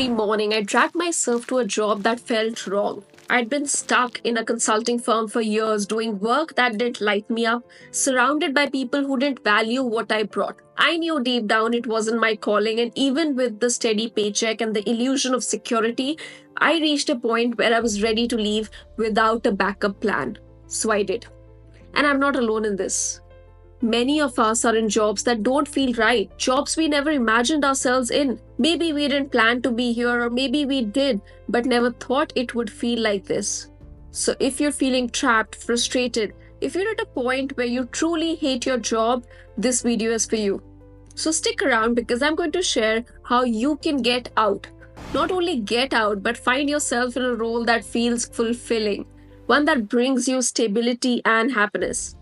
every morning, I dragged myself to a job that felt wrong. I'd been stuck in a consulting firm for years, doing work that didn't light me up, surrounded by people who didn't value what I brought. I knew deep down it wasn't my calling, and even with the steady paycheck and the illusion of security, I reached a point where I was ready to leave without a backup plan. So I did. And I'm not alone in this. Many of us are in jobs that don't feel right, jobs we never imagined ourselves in. Maybe we didn't plan to be here, or maybe we did, but never thought it would feel like this. So, if you're feeling trapped, frustrated, if you're at a point where you truly hate your job, this video is for you. So, stick around because I'm going to share how you can get out. Not only get out, but find yourself in a role that feels fulfilling, one that brings you stability and happiness.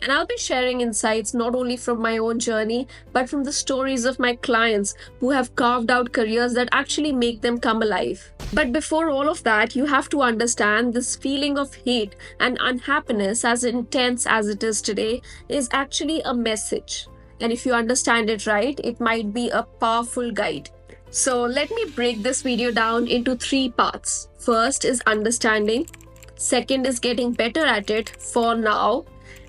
And I'll be sharing insights not only from my own journey, but from the stories of my clients who have carved out careers that actually make them come alive. But before all of that, you have to understand this feeling of hate and unhappiness, as intense as it is today, is actually a message. And if you understand it right, it might be a powerful guide. So let me break this video down into 3 parts. First is understanding. Second is getting better at it for now.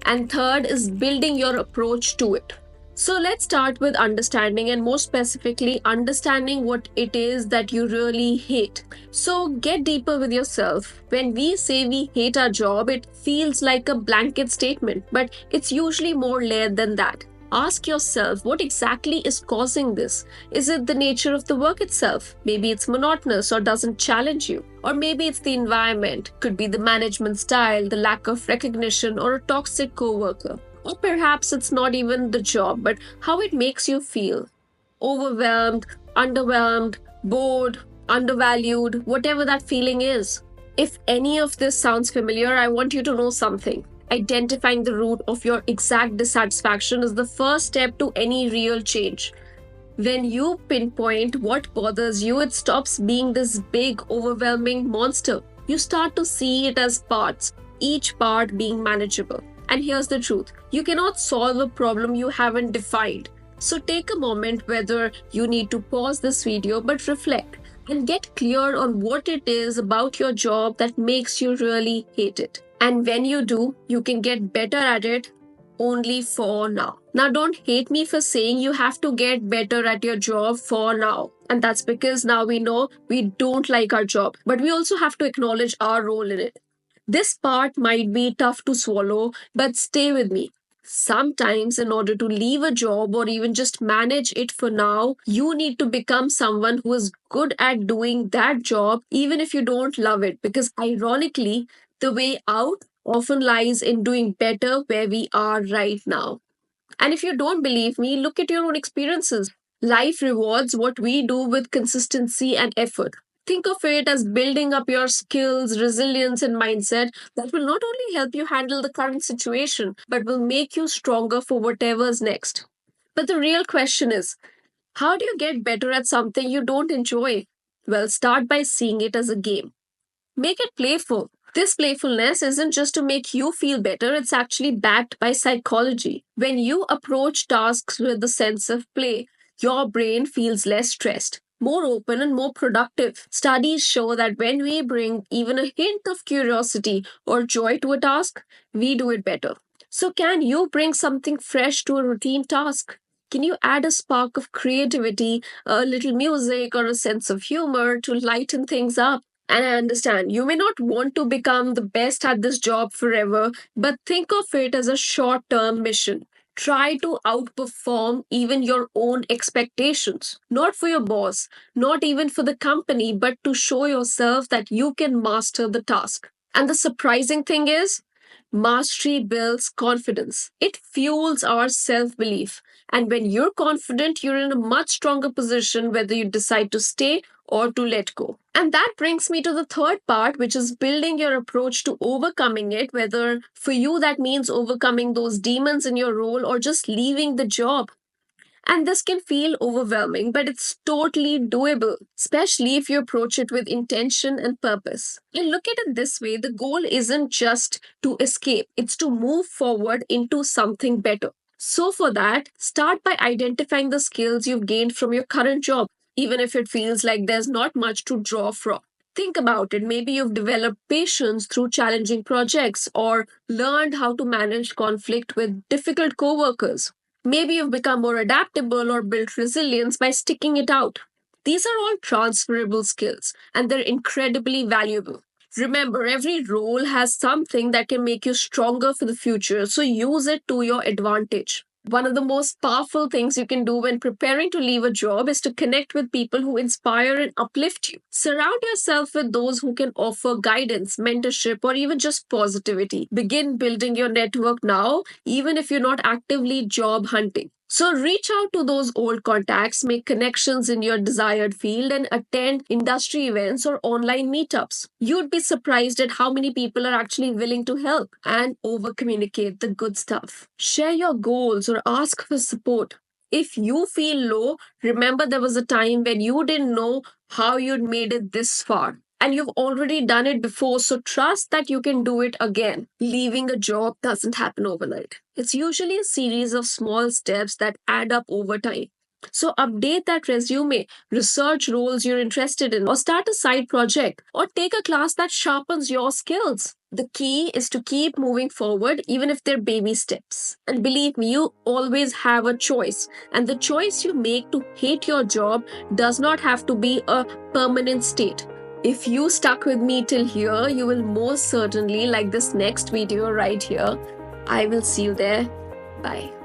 And third is building your approach to it. So let's start with understanding, and more specifically, understanding what it is that you really hate. So get deeper with yourself. When we say we hate our job, it feels like a blanket statement, but it's usually more layered than that. Ask yourself, what exactly is causing this? Is it the nature of the work itself? Maybe it's monotonous or doesn't challenge you. Or maybe it's the environment. Could be the management style, the lack of recognition, or a toxic coworker. Or perhaps it's not even the job, but how it makes you feel. Overwhelmed, underwhelmed, bored, undervalued, whatever that feeling is. If any of this sounds familiar, I want you to know something. Identifying the root of your exact dissatisfaction is the first step to any real change. When you pinpoint what bothers you, it stops being this big, overwhelming monster. You start to see it as parts, each part being manageable. And here's the truth, you cannot solve a problem you haven't defined. So take a moment, whether you need to pause this video, but reflect and get clear on what it is about your job that makes you really hate it. And when you do, you can get better at it only for now. Now, don't hate me for saying you have to get better at your job for now. And that's because now we know we don't like our job, but we also have to acknowledge our role in it. This part might be tough to swallow, but stay with me. Sometimes, in order to leave a job or even just manage it for now, you need to become someone who is good at doing that job, even if you don't love it. Because ironically, the way out often lies in doing better where we are right now. And if you don't believe me, look at your own experiences. Life rewards what we do with consistency and effort. Think of it as building up your skills, resilience, and mindset that will not only help you handle the current situation, but will make you stronger for whatever's next. But the real question is, how do you get better at something you don't enjoy? Well, start by seeing it as a game. Make it playful. This playfulness isn't just to make you feel better, it's actually backed by psychology. When you approach tasks with a sense of play, your brain feels less stressed, more open, and more productive. Studies show that when we bring even a hint of curiosity or joy to a task, we do it better. So, can you bring something fresh to a routine task? Can you add a spark of creativity, a little music, or a sense of humor to lighten things up? And I understand you may not want to become the best at this job forever, but think of it as a short term mission. Try to outperform even your own expectations. Not for your boss, not even for the company, but to show yourself that you can master the task. And the surprising thing is, mastery builds confidence. It fuels our self belief. And when you're confident, you're in a much stronger position whether you decide to stay or to let go. And that brings me to the third part, which is building your approach to overcoming it, whether for you that means overcoming those demons in your role or just leaving the job. And this can feel overwhelming, but it's totally doable, especially if you approach it with intention and purpose. And look at it this way, the goal isn't just to escape, it's to move forward into something better. So, for that, start by identifying the skills you've gained from your current job. even if it feels like there's not much to draw from. Think about it. Maybe you've developed patience through challenging projects or learned how to manage conflict with difficult coworkers. Maybe you've become more adaptable or built resilience by sticking it out. These are all transferable skills and they're incredibly valuable. Remember, every role has something that can make you stronger for the future, so use it to your advantage. One of the most powerful things you can do when preparing to leave a job is to connect with people who inspire and uplift you. Surround yourself with those who can offer guidance, mentorship, or even just positivity. Begin building your network now, even if you're not actively job hunting. So reach out to those old contacts, make connections in your desired field, and attend industry events or online meetups. You'd be surprised at how many people are actually willing to help and over communicate the good stuff. Share your goals or ask for support. If you feel low, remember there was a time when you didn't know how you'd made it this far. And you've already done it before, so trust that you can do it again. Leaving a job doesn't happen overnight. It's usually a series of small steps that add up over time. So update that resume, research roles you're interested in, or start a side project, or take a class that sharpens your skills. The key is to keep moving forward, even if they're baby steps. And believe me, you always have a choice. And the choice you make to hate your job does not have to be a permanent state. If you stuck with me till here, you will most certainly like this next video right here. I will see you there. Bye.